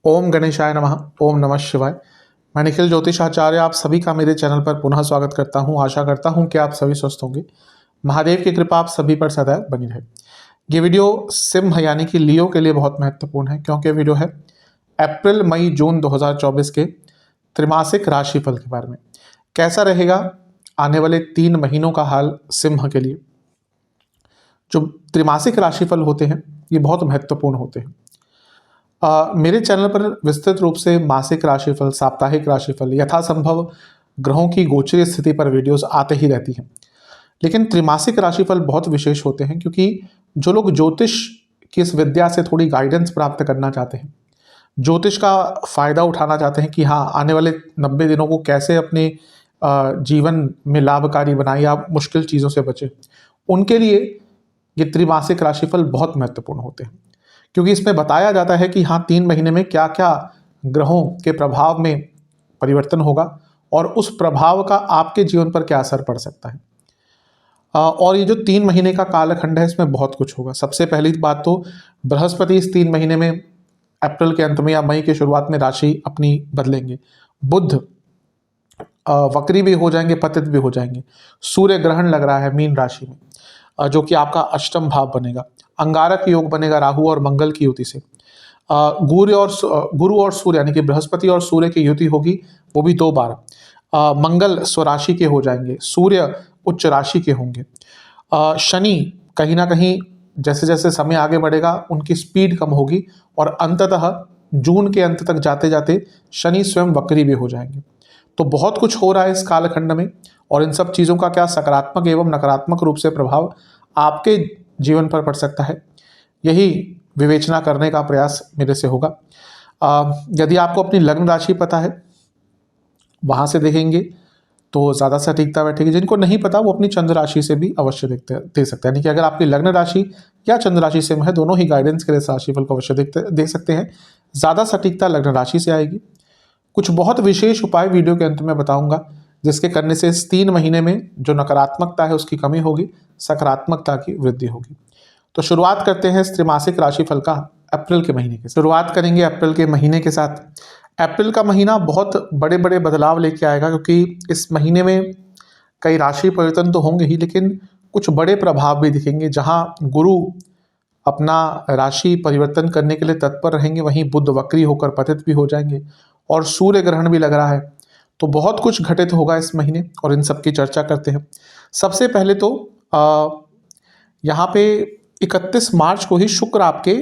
ओम गणेशाय नमः। ओम नमः शिवाय। मैं निखिल ज्योतिषाचार्य आप सभी का मेरे चैनल पर पुनः स्वागत करता हूं। आशा करता हूं कि आप सभी स्वस्थ होंगे। महादेव की कृपा आप सभी पर सदैव बनी रहे। ये वीडियो सिंह यानी कि लियो के लिए बहुत महत्वपूर्ण है, क्योंकि वीडियो है अप्रैल मई जून 2024 के त्रिमासिक राशिफल के बारे में। कैसा रहेगा आने वाले 3 महीनों का हाल सिंह के लिए। जो त्रिमासिक राशिफल होते हैं ये बहुत महत्वपूर्ण होते हैं। मेरे चैनल पर विस्तृत रूप से मासिक राशिफल, साप्ताहिक राशिफल, यथासंभव ग्रहों की गोचरीय स्थिति पर वीडियोस आते ही रहती हैं। लेकिन त्रिमासिक राशिफल बहुत विशेष होते हैं, क्योंकि जो लोग ज्योतिष की इस विद्या से थोड़ी गाइडेंस प्राप्त करना चाहते हैं, ज्योतिष का फायदा उठाना चाहते हैं कि हाँ, आने वाले 90 दिनों को कैसे अपने जीवन में लाभकारी बनाए या मुश्किल चीज़ों से बचे, उनके लिए ये त्रिमासिक राशिफल बहुत महत्वपूर्ण होते हैं। क्योंकि इसमें बताया जाता है कि हाँ, 3 महीने में क्या क्या ग्रहों के प्रभाव में परिवर्तन होगा और उस प्रभाव का आपके जीवन पर क्या असर पड़ सकता है। और ये जो 3 महीने का कालखंड है, इसमें बहुत कुछ होगा। सबसे पहली बात तो बृहस्पति इस 3 महीने में अप्रैल के अंत में या मई के शुरुआत में राशि अपनी बदलेंगे। बुध वक्री भी हो जाएंगे, पतित भी हो जाएंगे। सूर्य ग्रहण लग रहा है मीन राशि में, जो कि आपका अष्टम भाव बनेगा। अंगारक योग बनेगा राहु और मंगल की युति से। गुरु और सूर्य यानी कि बृहस्पति और सूर्य की युति होगी, वो भी 2 बार। मंगल स्वराशि के हो जाएंगे, सूर्य उच्च राशि के होंगे। शनि कहीं ना कहीं जैसे जैसे समय आगे बढ़ेगा उनकी स्पीड कम होगी और अंततः जून के अंत तक जाते जाते शनि स्वयं वक्री भी हो जाएंगे। तो बहुत कुछ हो रहा है इस कालखंड में, और इन सब चीज़ों का क्या सकारात्मक एवं नकारात्मक रूप से प्रभाव आपके जीवन पर पड़ सकता है, यही विवेचना करने का प्रयास मेरे से होगा। यदि आपको अपनी लग्न राशि पता है, वहाँ से देखेंगे तो ज़्यादा सटीकता बैठेगी। जिनको नहीं पता वो अपनी चंद्र राशि से भी अवश्य दे सकते हैं। यानी कि अगर आपकी लग्न राशि या चंद्र राशि से है, दोनों ही गाइडेंस के लिए राशिफल को अवश्य देख सकते हैं। ज़्यादा सटीकता लग्न राशि से आएगी। कुछ बहुत विशेष उपाय वीडियो के अंत में बताऊंगा, जिसके करने से इस 3 महीने में जो नकारात्मकता है उसकी कमी होगी, सकारात्मकता की वृद्धि होगी। तो शुरुआत करते हैं इस त्रिमासिक राशिफल का अप्रैल के महीने की। शुरुआत करेंगे अप्रैल के महीने के साथ। अप्रैल का महीना बहुत बड़े बड़े बदलाव लेके आएगा, क्योंकि इस महीने में कई राशि परिवर्तन तो होंगे ही, लेकिन कुछ बड़े प्रभाव भी दिखेंगे। जहां गुरु अपना राशि परिवर्तन करने के लिए तत्पर रहेंगे, वहीं बुध वक्री होकर पतित भी हो जाएंगे और सूर्य ग्रहण भी लग रहा है। तो बहुत कुछ घटित होगा इस महीने और इन सब की चर्चा करते हैं। सबसे पहले तो यहाँ पे 31 मार्च को ही शुक्र आपके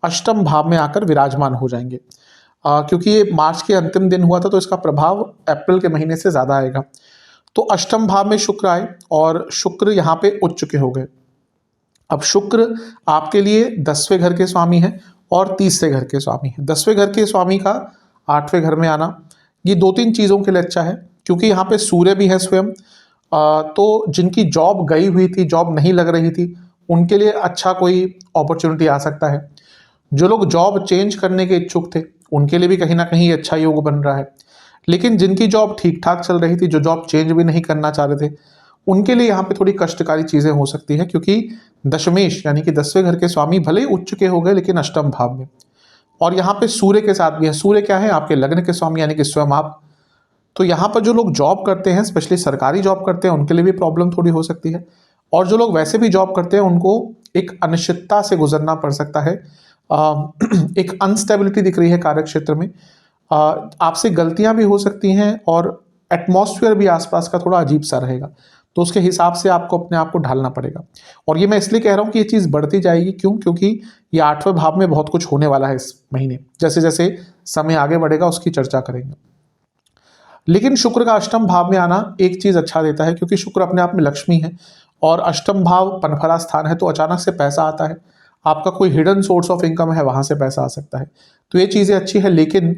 अष्टम भाव में आकर विराजमान हो जाएंगे। क्योंकि ये मार्च के अंतिम दिन हुआ था, तो इसका प्रभाव अप्रैल के महीने से ज़्यादा आएगा। तो अष्टम भाव में शुक्र आए और शुक्र यहाँ पे उच्च के हो गए। अब शुक्र आपके लिए 10वें घर के स्वामी हैं और 30वें घर के स्वामी हैं। 10वें घर के स्वामी का 8वें घर में आना ये 2-3 चीज़ों के लिए अच्छा है, क्योंकि यहाँ पे सूर्य भी है स्वयं। तो जिनकी जॉब गई हुई थी, जॉब नहीं लग रही थी, उनके लिए अच्छा कोई अपॉर्चुनिटी आ सकता है। जो लोग जॉब चेंज करने के इच्छुक थे, उनके लिए भी कहीं ना कहीं अच्छा योग बन रहा है। लेकिन जिनकी जॉब ठीक ठाक चल रही थी, जो जॉब चेंज भी नहीं करना चाह रहे थे, उनके लिए यहाँ पे थोड़ी कष्टकारी चीज़ें हो सकती है। क्योंकि दशमेश यानी कि 10वें घर के स्वामी भले ही उच्च के हो गए, लेकिन अष्टम भाव में, और यहाँ पे सूर्य के साथ भी है। सूर्य क्या है? आपके लग्न के स्वामी यानी कि स्वयं आप। तो यहाँ पर जो लोग जॉब करते हैं, स्पेशली सरकारी जॉब करते हैं, उनके लिए भी प्रॉब्लम थोड़ी हो सकती है। और जो लोग वैसे भी जॉब करते हैं, उनको एक अनिश्चितता से गुजरना पड़ सकता है। एक अनस्टेबिलिटी दिख रही है कार्य क्षेत्र में। आपसे गलतियां भी हो सकती हैं और एटमॉस्फेयर भी आसपास का थोड़ा अजीब सा रहेगा। तो उसके हिसाब से आपको अपने आप को ढालना पड़ेगा। और ये मैं इसलिए कह रहा हूँ कि ये चीज़ बढ़ती जाएगी। क्यों? क्योंकि ये 8वें भाव में बहुत कुछ होने वाला है इस महीने। जैसे जैसे समय आगे बढ़ेगा उसकी चर्चा करेंगे। लेकिन शुक्र का अष्टम भाव में आना एक चीज़ अच्छा देता है, क्योंकि शुक्र अपने आप में लक्ष्मी है और अष्टम भाव पनफरा स्थान है। तो अचानक से पैसा आता है, आपका कोई हिडन सोर्स ऑफ इनकम है, वहाँ से पैसा आ सकता है। तो ये चीज़ें अच्छी है। लेकिन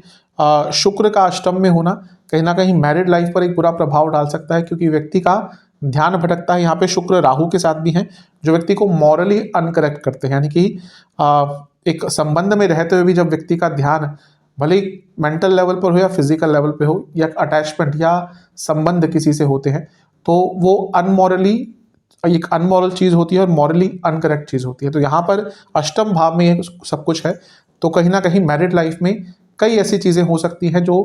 शुक्र का अष्टम में होना कहीं ना कहीं मैरिड लाइफ पर एक बुरा प्रभाव डाल सकता है, क्योंकि व्यक्ति का ध्यान भटकता है। यहाँ पे शुक्र राहु के साथ भी हैं, जो व्यक्ति को मॉरली अनकरेक्ट करते हैं। यानी कि एक संबंध में रहते हुए भी जब व्यक्ति का ध्यान भले ही मेंटल लेवल पर हो या फिजिकल लेवल पे हो, या अटैचमेंट या संबंध किसी से होते हैं, तो वो एक अनमॉरल चीज़ होती है और मॉरली अनकरेक्ट चीज़ होती है। तो यहाँ पर अष्टम भाव में ये सब कुछ है। तो कहीं ना कहीं मैरिड लाइफ में कई ऐसी चीज़ें हो सकती हैं जो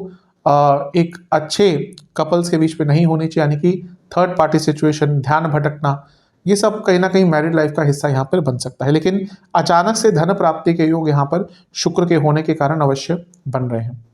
एक अच्छे कपल्स के बीच में नहीं होनी चाहिए, यानी कि थर्ड पार्टी सिचुएशन, ध्यान भटकना, ये सब कहीं ना कहीं मैरिड लाइफ का हिस्सा यहाँ पर बन सकता है। लेकिन अचानक से धन प्राप्ति के योग यहाँ पर शुक्र के होने के कारण अवश्य बन रहे हैं।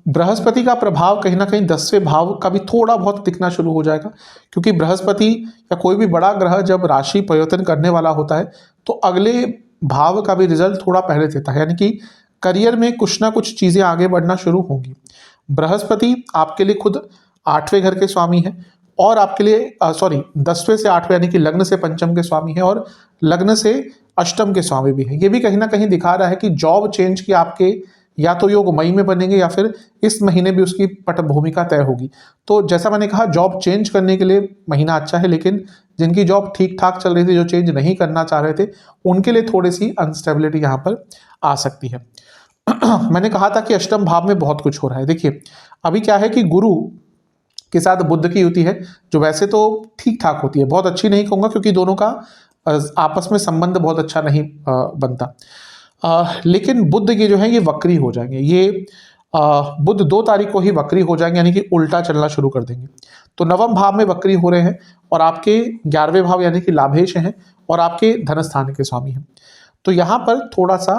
बृहस्पति का प्रभाव कहीं ना कहीं 10वें भाव का भी थोड़ा बहुत दिखना शुरू हो जाएगा, क्योंकि बृहस्पति या कोई भी बड़ा ग्रह जब राशि परिवर्तन करने वाला होता है तो अगले भाव का भी रिजल्ट थोड़ा पहले देता है, यानी कि करियर में कुछ ना कुछ चीज़ें आगे बढ़ना शुरू होंगी। बृहस्पति आपके लिए खुद 8वें घर के स्वामी है और आपके लिए 10वें से 8वें यानी कि लग्न से पंचम के स्वामी है और लग्न से अष्टम के स्वामी भी है। ये भी कहीं ना कहीं दिखा रहा है कि जॉब चेंज की आपके या तो योग मई में बनेंगे या फिर इस महीने भी उसकी पटभूमिका तय होगी। तो जैसा मैंने कहा, जॉब चेंज करने के लिए महीना अच्छा है, लेकिन जिनकी जॉब ठीक ठाक चल रही थी, जो चेंज नहीं करना चाह रहे थे, उनके लिए थोड़ी सी अनस्टेबिलिटी यहाँ पर आ सकती है। मैंने कहा था कि अष्टम भाव में बहुत कुछ हो रहा है। देखिए अभी क्या है कि गुरु के साथ बुध की युति है, जो वैसे तो ठीक ठाक होती है, बहुत अच्छी नहीं कहूँगा क्योंकि दोनों का आपस में संबंध बहुत अच्छा नहीं बनता। लेकिन बुध ये जो है ये वक्री हो जाएंगे। ये बुध 2 तारीख को ही वक्री हो जाएंगे, यानी कि उल्टा चलना शुरू कर देंगे। तो नवम भाव में वक्री हो रहे हैं और आपके 11वें भाव यानी कि लाभेश हैं और आपके धन स्थान के स्वामी हैं। तो यहाँ पर थोड़ा सा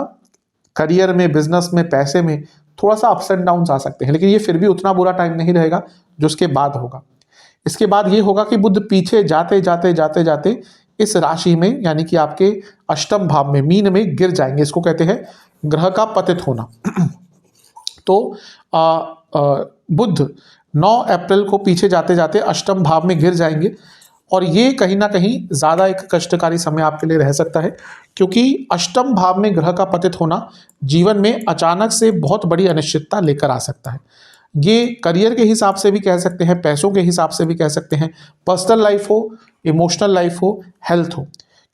करियर में, बिजनेस में, पैसे में थोड़ा सा अप्स एंड डाउन्स आ सकते हैं, लेकिन ये फिर भी उतना बुरा टाइम नहीं रहेगा जो उसके बाद होगा। इसके बाद ये होगा कि बुध पीछे जाते जाते जाते जाते इस राशि में यानी कि आपके अष्टम भाव में, मीन में गिर जाएंगे। इसको कहते हैं ग्रह का पतित होना। तो बुध 9 अप्रैल को पीछे जाते जाते अष्टम भाव में गिर जाएंगे और ये कहीं ना कहीं ज़्यादा एक कष्टकारी समय आपके लिए रह सकता है, क्योंकि अष्टम भाव में ग्रह का पतित होना जीवन में अचानक से बहुत बड़ी अनिश्चितता लेकर आ सकता है। ये करियर के हिसाब से भी कह सकते हैं, पैसों के हिसाब से भी कह सकते हैं, पर्सनल लाइफ हो, इमोशनल लाइफ हो, हेल्थ हो,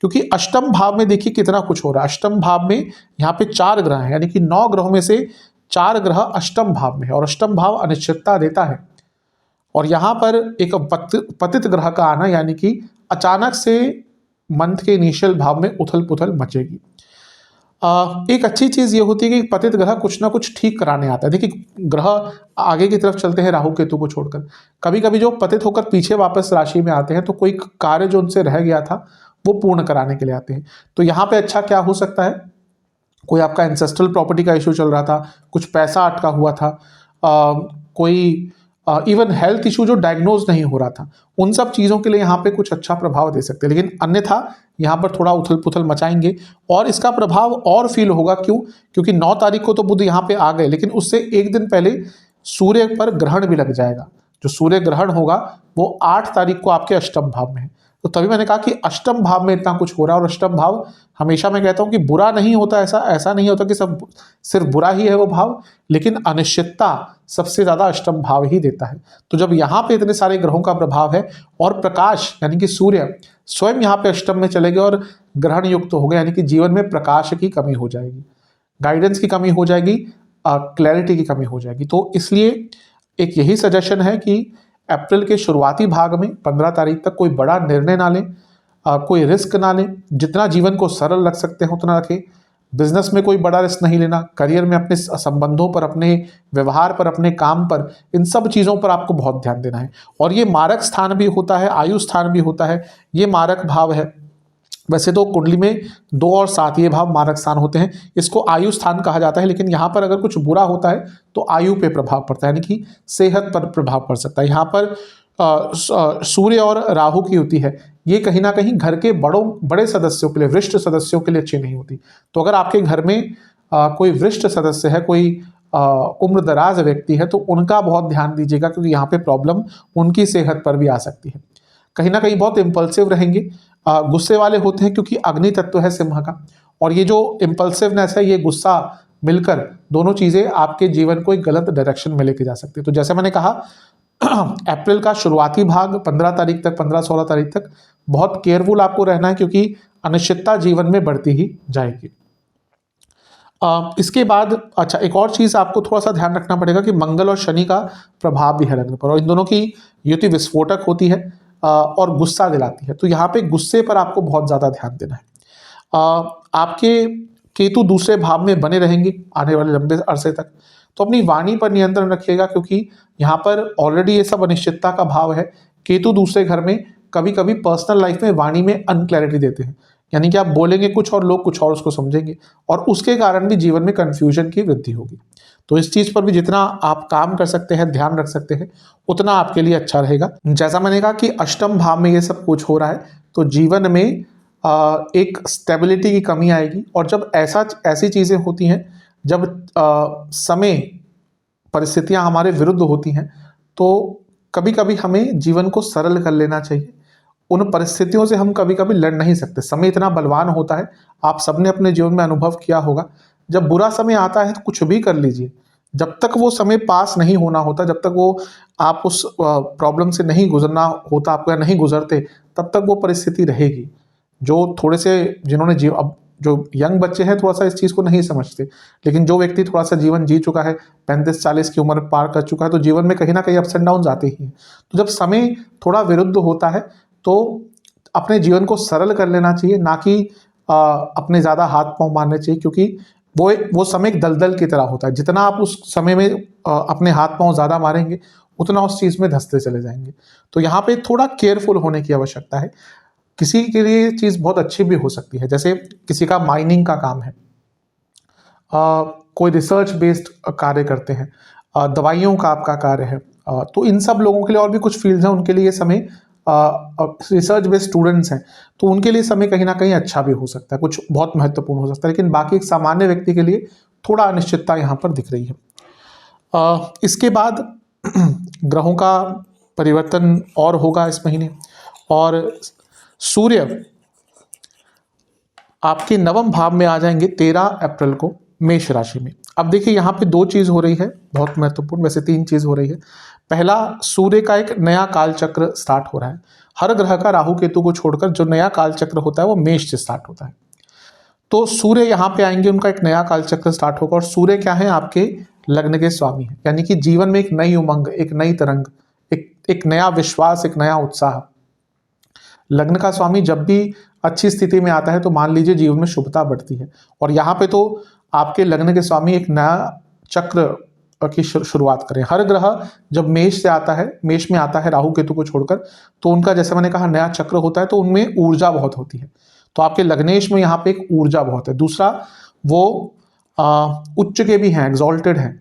क्योंकि अष्टम भाव में देखिए कितना कुछ हो रहा है। अष्टम भाव में यहाँ पे 4 ग्रह हैं, यानी कि 9 ग्रहों में से 4 ग्रह अष्टम भाव में है और अष्टम भाव अनिश्चितता देता है। और यहाँ पर एक पतित ग्रह का आना यानी कि अचानक से मंथ के इनिशियल भाव में उथल पुथल मचेगी। एक अच्छी चीज़ ये होती है कि पतित ग्रह कुछ ना कुछ ठीक कराने आता है। देखिए ग्रह आगे की तरफ चलते हैं राहु केतु को छोड़कर, कभी कभी जो पतित होकर पीछे वापस राशि में आते हैं तो कोई कार्य जो उनसे रह गया था वो पूर्ण कराने के लिए आते हैं। तो यहाँ पे अच्छा क्या हो सकता है, कोई आपका एंसेस्ट्रल प्रॉपर्टी का इशू चल रहा था, कुछ पैसा अटका हुआ था, कोई इवन हेल्थ इशू जो डायग्नोज नहीं हो रहा था, उन सब चीज़ों के लिए यहाँ पे कुछ अच्छा प्रभाव दे सकते हैं। लेकिन अन्यथा यहाँ पर थोड़ा उथल पुथल मचाएंगे और इसका प्रभाव और फील होगा। क्यों? क्योंकि 9 तारीख को तो बुध यहाँ पे आ गए, लेकिन उससे एक दिन पहले सूर्य पर ग्रहण भी लग जाएगा। जो सूर्य ग्रहण होगा वो 8 तारीख को आपके अष्टम भाव में है। तो तभी मैंने कहा कि अष्टम भाव में इतना कुछ हो रहा है। और अष्टम भाव हमेशा मैं कहता हूँ कि बुरा नहीं होता, ऐसा नहीं होता कि सब सिर्फ बुरा ही है वो भाव, लेकिन अनिश्चितता सबसे ज़्यादा अष्टम भाव ही देता है। तो जब यहाँ पे इतने सारे ग्रहों का प्रभाव है और प्रकाश यानी कि सूर्य स्वयं यहाँ पे अष्टम में चले गए और ग्रहण युक्त हो गए, यानी कि जीवन में प्रकाश की कमी हो जाएगी, गाइडेंस की कमी हो जाएगी, क्लैरिटी की कमी हो जाएगी। तो इसलिए एक यही सजेशन है कि अप्रैल के शुरुआती भाग में 15 तारीख तक कोई बड़ा निर्णय ना लें, कोई रिस्क ना लें, जितना जीवन को सरल रख सकते हैं उतना रखें। बिजनेस में कोई बड़ा रिस्क नहीं लेना, करियर में अपने संबंधों पर, अपने व्यवहार पर, अपने काम पर, इन सब चीज़ों पर आपको बहुत ध्यान देना है। और ये मारक स्थान भी होता है, आयु स्थान भी होता है, ये मारक भाव है। वैसे तो कुंडली में 2 और 7 ये भाव मारक स्थान होते हैं, इसको आयु स्थान कहा जाता है। लेकिन यहाँ पर अगर कुछ बुरा होता है तो आयु पे प्रभाव पड़ता है, यानी कि सेहत पर प्रभाव पड़ सकता है। यहाँ पर सूर्य और राहु की युति है, ये कहीं ना कहीं घर के बड़े सदस्यों के लिए, वरिष्ठ सदस्यों के लिए अच्छी नहीं होती। तो अगर आपके घर में कोई वरिष्ठ सदस्य है, कोई उम्र दराज व्यक्ति है, तो उनका बहुत ध्यान दीजिएगा, क्योंकि यहाँ पे प्रॉब्लम उनकी सेहत पर भी आ सकती है। कहीं ना कहीं बहुत इम्पल्सिव रहेंगे, गुस्से वाले होते हैं, क्योंकि अग्नि तत्व है सिंह का। और ये जो इम्पल्सिवनेस है, ये गुस्सा मिलकर दोनों चीज़ें आपके जीवन को एक गलत डायरेक्शन में लेके जा सकती है। तो जैसे मैंने कहा अप्रैल का शुरुआती भाग 15 तारीख तक, 15-16 तारीख तक बहुत केयरफुल आपको रहना है, क्योंकि अनिश्चितता जीवन में बढ़ती ही जाएगी। इसके बाद अच्छा एक और चीज़ आपको थोड़ा सा ध्यान रखना पड़ेगा कि मंगल और शनि का प्रभाव भी है लग्न पर, और इन दोनों की युति विस्फोटक होती है और गुस्सा दिलाती है। तो यहाँ पे गुस्से पर आपको बहुत ज़्यादा ध्यान देना है। आपके केतु दूसरे भाव में बने रहेंगे आने वाले लंबे अरसे तक। तो अपनी वाणी पर नियंत्रण रखिएगा, क्योंकि यहाँ पर ऑलरेडी ये सब अनिश्चितता का भाव है। केतु दूसरे घर में कभी कभी पर्सनल लाइफ में वाणी में अनक्लैरिटी देते हैं, यानी कि आप बोलेंगे कुछ और लोग कुछ और उसको समझेंगे, और उसके कारण भी जीवन में कन्फ्यूजन की वृद्धि होगी। तो इस चीज़ पर भी जितना आप काम कर सकते हैं, ध्यान रख सकते हैं, उतना आपके लिए अच्छा रहेगा। जैसा मैंने कहा कि अष्टम भाव में ये सब कुछ हो रहा है, तो जीवन में एक स्टेबिलिटी की कमी आएगी। और जब ऐसी चीज़ें होती हैं, जब समय परिस्थितियां हमारे विरुद्ध होती हैं, तो कभी कभी हमें जीवन को सरल कर लेना चाहिए। उन परिस्थितियों से हम कभी कभी लड़ नहीं सकते, समय इतना बलवान होता है। आप सबने अपने जीवन में अनुभव किया होगा, जब बुरा समय आता है तो कुछ भी कर लीजिए, जब तक वो समय पास नहीं होना होता, जब तक वो आप उस प्रॉब्लम से नहीं गुजरना होता आपको या नहीं गुजरते, तब तक वो परिस्थिति रहेगी। जो थोड़े से जिन्होंने अब जो यंग बच्चे हैं थोड़ा सा इस चीज़ को नहीं समझते, लेकिन जो व्यक्ति थोड़ा सा जीवन जी चुका है, 35-40 की उम्र पार कर चुका है, तो जीवन में कहीं ना कहीं अप्स एंड डाउन आते ही हैं। तो जब समय थोड़ा विरुद्ध होता है, तो अपने जीवन को सरल कर लेना चाहिए, ना कि अपने ज़्यादा हाथ पांव मारने चाहिए, क्योंकि वो समय एक दलदल की तरह होता है। जितना आप उस समय में अपने हाथ पांव ज़्यादा मारेंगे, उतना उस चीज़ में धंसते चले जाएंगे। तो यहाँ पे थोड़ा केयरफुल होने की आवश्यकता है। किसी के लिए ये चीज़ बहुत अच्छी भी हो सकती है, जैसे किसी का माइनिंग का काम है, कोई रिसर्च बेस्ड कार्य करते हैं, दवाइयों का आपका कार्य है, तो इन सब लोगों के लिए, और भी कुछ फील्ड्स हैं उनके लिए समय, रिसर्च बेस्ड स्टूडेंट्स हैं तो उनके लिए समय कहीं ना कहीं अच्छा भी हो सकता है, कुछ बहुत महत्वपूर्ण हो सकता है। लेकिन बाकी एक सामान्य व्यक्ति के लिए थोड़ा अनिश्चितता यहाँ पर दिख रही है। इसके बाद ग्रहों का परिवर्तन और होगा इस महीने, और सूर्य आपके नवम भाव में आ जाएंगे 13 अप्रैल को मेष राशि में। अब देखिए यहाँ पे दो चीज़ हो रही है बहुत महत्वपूर्ण, वैसे तीन चीज़ हो रही है। पहला, सूर्य का एक नया काल चक्र स्टार्ट हो रहा है। हर ग्रह का राहु केतु को छोड़कर जो नया काल चक्र होता है वो मेष से स्टार्ट होता है। तो सूर्य यहाँ पे आएंगे, उनका एक नया काल चक्र स्टार्ट होगा। और सूर्य क्या है, आपके लग्न के स्वामी है, यानी कि जीवन में एक नई उमंग, एक नई तरंग, एक नया विश्वास, एक नया उत्साह। लग्न का स्वामी जब भी अच्छी स्थिति में आता है तो मान लीजिए जीवन में शुभता बढ़ती है। और यहाँ पे तो आपके लग्न के स्वामी एक नया चक्र की शुरुआत करें। हर ग्रह जब मेष से आता है, मेष में आता है राहु केतु को छोड़कर, तो उनका जैसे मैंने कहा नया चक्र होता है, तो उनमें ऊर्जा बहुत होती है। तो आपके लग्नेश में यहाँ पे एक ऊर्जा बहुत है। दूसरा, वो उच्च के भी हैं, एग्जॉल्टेड हैं,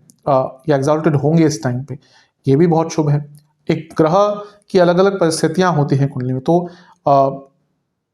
या एग्जॉल्टेड होंगे इस टाइम पे, ये भी बहुत शुभ है। एक ग्रह की अलग अलग परिस्थितियां होती हैं कुंडली में, तो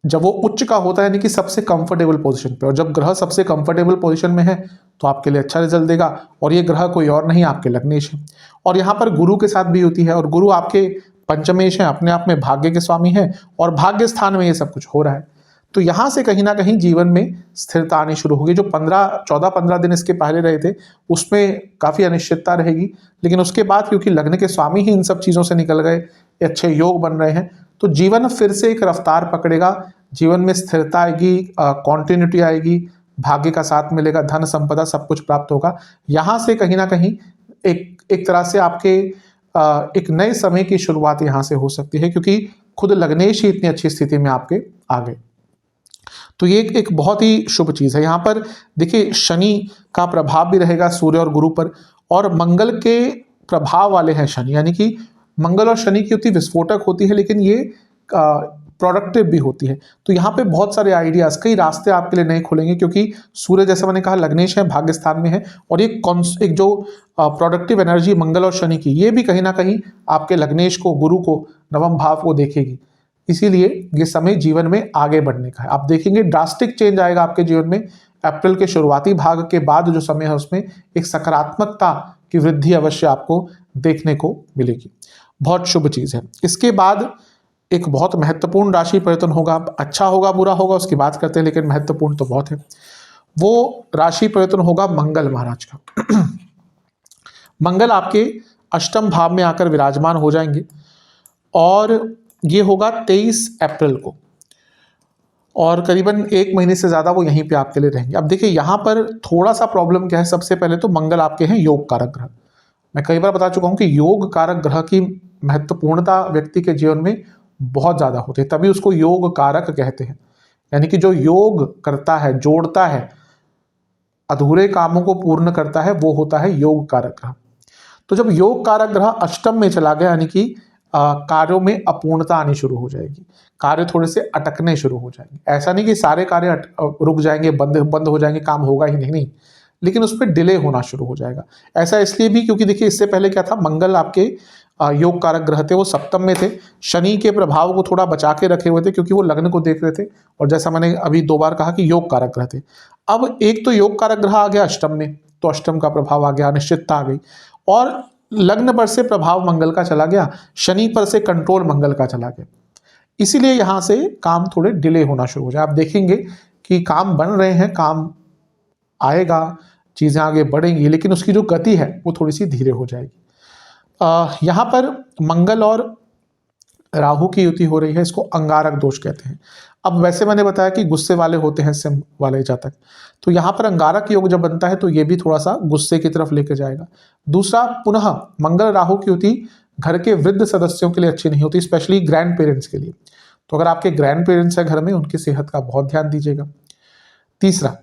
जब वो उच्च का होता है यानी कि सबसे कंफर्टेबल पोजीशन पे, और जब ग्रह सबसे कंफर्टेबल पोजीशन में है तो आपके लिए अच्छा रिजल्ट देगा। और ये ग्रह कोई और नहीं, आपके लग्नेश है। और यहाँ पर गुरु के साथ भी होती है, और गुरु आपके पंचमेश हैं, अपने आप में भाग्य के स्वामी हैं, और भाग्य स्थान में ये सब कुछ हो रहा है। तो यहाँ से कहीं ना कहीं जीवन में स्थिरता आनी शुरू होगी। जो 14-15 दिन इसके पहले रहे थे उसमें काफ़ी अनिश्चितता रहेगी, लेकिन उसके बाद क्योंकि लग्न के स्वामी ही इन सब चीज़ों से निकल गए, अच्छे योग बन रहे हैं, तो जीवन फिर से एक रफ्तार पकड़ेगा। जीवन में स्थिरता आएगी, कॉन्टिन्यूटी आएगी, भाग्य का साथ मिलेगा, धन संपदा सब कुछ प्राप्त होगा। यहाँ से कहीं ना कहीं एक तरह से आपके एक नए समय की शुरुआत यहाँ से हो सकती है, क्योंकि खुद लग्नेश ही इतनी अच्छी स्थिति में आपके आ गए। तो ये एक बहुत ही शुभ चीज़ है। यहाँ पर देखिए शनि का प्रभाव भी रहेगा सूर्य और गुरु पर, और मंगल के प्रभाव वाले हैं शनि, यानी कि मंगल और शनि की युति विस्फोटक होती है, लेकिन ये प्रोडक्टिव भी होती है। तो यहाँ पे बहुत सारे आइडियाज, कई रास्ते आपके लिए नए खुलेंगे, क्योंकि सूर्य जैसे मैंने कहा लग्नेश है, भाग्य स्थान में है, और एक जो प्रोडक्टिव एनर्जी मंगल और शनि की, ये भी कहीं ना कहीं आपके लग्नेश को, गुरु को, नवम भाव को देखेगी। इसीलिए ये समय जीवन में आगे बढ़ने का है। आप देखेंगे ड्रास्टिक चेंज आएगा आपके जीवन में। अप्रैल के शुरुआती भाग के बाद जो समय है उसमें एक सकारात्मकता की वृद्धि अवश्य आपको देखने को मिलेगी। बहुत शुभ चीज़ है। इसके बाद एक बहुत महत्वपूर्ण राशि परिवर्तन होगा। अच्छा होगा बुरा होगा उसकी बात करते हैं, लेकिन महत्वपूर्ण तो बहुत है। वो राशि परिवर्तन होगा मंगल महाराज का। मंगल आपके अष्टम भाव में आकर विराजमान हो जाएंगे, और ये होगा 23 अप्रैल को, और करीबन एक महीने से ज़्यादा वो यहीं पे आपके लिए रहेंगे। अब देखिए यहाँ पर थोड़ा सा प्रॉब्लम क्या है। सबसे पहले तो मंगल आपके हैं योग कारक ग्रह। मैं कई बार बता चुका हूँ कि योग कारक ग्रह की महत्वपूर्णता व्यक्ति के जीवन में बहुत ज़्यादा होती है, तभी उसको योग कारक कहते हैं। यानी कि जो योग करता है, जोड़ता है, अधूरे कामों को पूर्ण करता है वो होता है योग कारक ग्रह। तो जब योग कारक ग्रह अष्टम में चला गया यानी कि कार्यों में अपूर्णता आनी शुरू हो जाएगी, कार्य थोड़े से अटकने शुरू हो जाएंगे। ऐसा नहीं कि सारे कार्य रुक जाएंगे, बंद हो जाएंगे, काम होगा ही नहीं, लेकिन उस पर डिले होना शुरू हो जाएगा। ऐसा इसलिए भी क्योंकि देखिए इससे पहले क्या था, मंगल आपके योग कारक ग्रह थे, वो सप्तम में थे, शनि के प्रभाव को थोड़ा बचा के रखे हुए थे क्योंकि वो लग्न को देख रहे थे, और जैसा मैंने अभी 2 बार कहा कि योग कारक ग्रह थे। अब एक तो योग कारक ग्रह आ गया अष्टम में, तो अष्टम का प्रभाव आ गया, अनिश्चितता आ गई, और लग्न पर से प्रभाव मंगल का चला गया, शनि पर से कंट्रोल मंगल का चला गया। इसीलिए यहां से काम थोड़े डिले होना शुरू हो जाए। आप देखेंगे कि काम बन रहे हैं, काम आएगा, चीजें आगे बढ़ेंगी, लेकिन उसकी जो गति है वो थोड़ी सी धीरे हो जाएगी। यहाँ पर मंगल और राहु की युति हो रही है, इसको अंगारक दोष कहते हैं। अब वैसे मैंने बताया कि गुस्से वाले होते हैं सिंह वाले जातक, तो यहाँ पर अंगारक योग जब बनता है तो ये भी थोड़ा सा गुस्से की तरफ लेकर जाएगा। दूसरा, पुनः मंगल राहु की युति घर के वृद्ध सदस्यों के लिए अच्छी नहीं होती, स्पेशली ग्रैंड पेरेंट्स के लिए। तो अगर आपके ग्रैंड पेरेंट्स है घर में, उनकी सेहत का बहुत ध्यान दीजिएगा। तीसरा,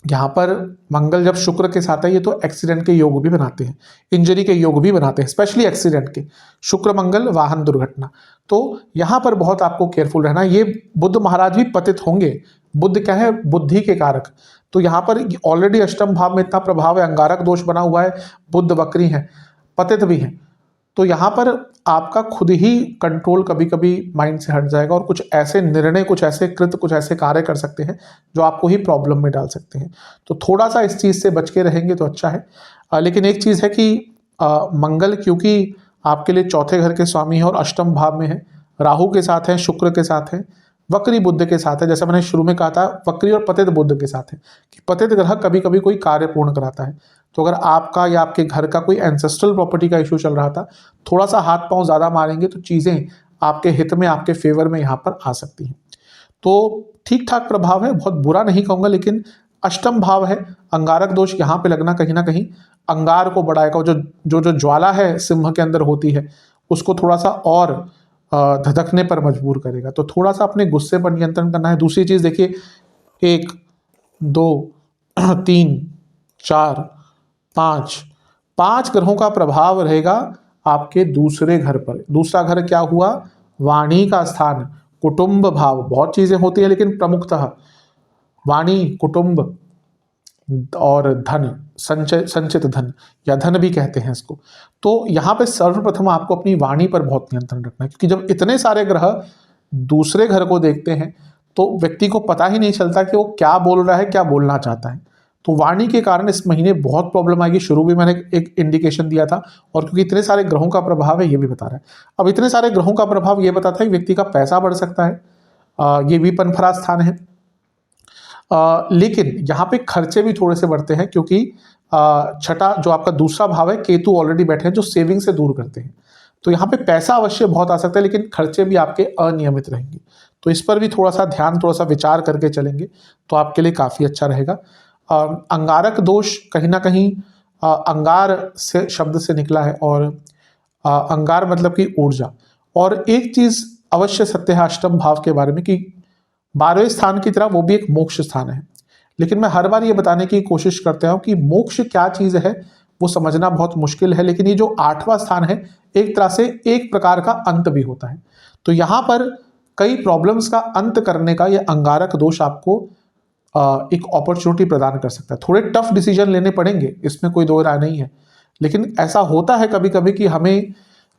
यहाँ पर मंगल जब शुक्र के साथ है, ये तो एक्सीडेंट के योग भी बनाते हैं, इंजरी के योग भी बनाते हैं, स्पेशली एक्सीडेंट के। शुक्र मंगल वाहन दुर्घटना, तो यहाँ पर बहुत आपको केयरफुल रहना। ये बुध महाराज भी पतित होंगे, बुध क्या है, बुद्धि के कारक। तो यहाँ पर ऑलरेडी अष्टम भाव में इतना प्रभाव है, अंगारक दोष बना हुआ है, बुध वक्री है, पतित भी है, तो यहाँ पर आपका खुद ही कंट्रोल कभी कभी माइंड से हट जाएगा और कुछ ऐसे निर्णय, कुछ ऐसे कृत्य, कुछ ऐसे कार्य कर सकते हैं जो आपको ही प्रॉब्लम में डाल सकते हैं। तो थोड़ा सा इस चीज़ से बच के रहेंगे तो अच्छा है। लेकिन एक चीज़ है कि मंगल क्योंकि आपके लिए चौथे घर के स्वामी है और अष्टम भाव में है, राहु के साथ है, शुक्र के साथ है, वक्री बुध के साथ है, जैसा मैंने शुरू में कहा था वक्री और पतित बुध के साथ है कि पतित ग्रह कभी कभी कोई कार्य पूर्ण कराता है। तो अगर आपका या आपके घर का कोई एंसेस्ट्रल प्रॉपर्टी का इशू चल रहा था, थोड़ा सा हाथ पांव ज़्यादा मारेंगे तो चीज़ें आपके हित में, आपके फेवर में यहाँ पर आ सकती हैं। तो ठीक ठाक प्रभाव है, बहुत बुरा नहीं कहूँगा, लेकिन अष्टम भाव है, अंगारक दोष यहाँ पे लगना कहीं ना कहीं अंगार को बढ़ाएगा। जो ज्वाला है सिंह के अंदर होती है, उसको थोड़ा सा और धधकने पर मजबूर करेगा। तो थोड़ा सा अपने गुस्से पर नियंत्रण करना है। दूसरी चीज़ देखिए, 1 2 3 4 5 ग्रहों का प्रभाव रहेगा आपके दूसरे घर पर। दूसरा घर क्या हुआ, वाणी का स्थान, कुटुंब भाव। बहुत चीजें होती है लेकिन प्रमुखतः वाणी, कुटुंब और धन, संचित धन या धन भी कहते हैं इसको। तो यहाँ पे सर्वप्रथम आपको अपनी वाणी पर बहुत नियंत्रण रखना है, क्योंकि जब इतने सारे ग्रह दूसरे घर को देखते हैं तो व्यक्ति को पता ही नहीं चलता कि वो क्या बोल रहा है, क्या बोलना चाहता है। तो वाणी के कारण इस महीने बहुत प्रॉब्लम आएगी। शुरू में मैंने एक इंडिकेशन दिया था, और क्योंकि इतने सारे ग्रहों का प्रभाव है ये भी बता रहा है। अब इतने सारे ग्रहों का प्रभाव ये बताता है कि व्यक्ति का पैसा बढ़ सकता है, ये भी पनफरा स्थान है। लेकिन यहाँ पे खर्चे भी थोड़े से बढ़ते हैं, क्योंकि छठा जो आपका दूसरा भाव है, केतु ऑलरेडी बैठे हैं जो सेविंग से दूर करते हैं। तो यहाँ पे पैसा अवश्य बहुत आ सकता है, लेकिन खर्चे भी आपके अनियमित रहेंगे। तो इस पर भी थोड़ा सा ध्यान, थोड़ा सा विचार करके चलेंगे तो आपके लिए काफ़ी अच्छा रहेगा। अंगारक दोष कहीं ना कहीं अंगार से शब्द से निकला है, और अंगार मतलब कि ऊर्जा। और एक चीज़ अवश्य सत्य है अष्टम भाव के बारे में कि 12वें स्थान की तरह वो भी एक मोक्ष स्थान है। लेकिन मैं हर बार ये बताने की कोशिश करता हूँ कि मोक्ष क्या चीज़ है वो समझना बहुत मुश्किल है, लेकिन ये जो 8वां स्थान है एक तरह से एक प्रकार का अंत भी होता है। तो यहाँ पर कई प्रॉब्लम्स का अंत करने का ये अंगारक दोष आपको एक अपॉर्चुनिटी प्रदान कर सकता है। थोड़े टफ डिसीजन लेने पड़ेंगे, इसमें कोई दो राय नहीं है, लेकिन ऐसा होता है कभी कभी कि हमें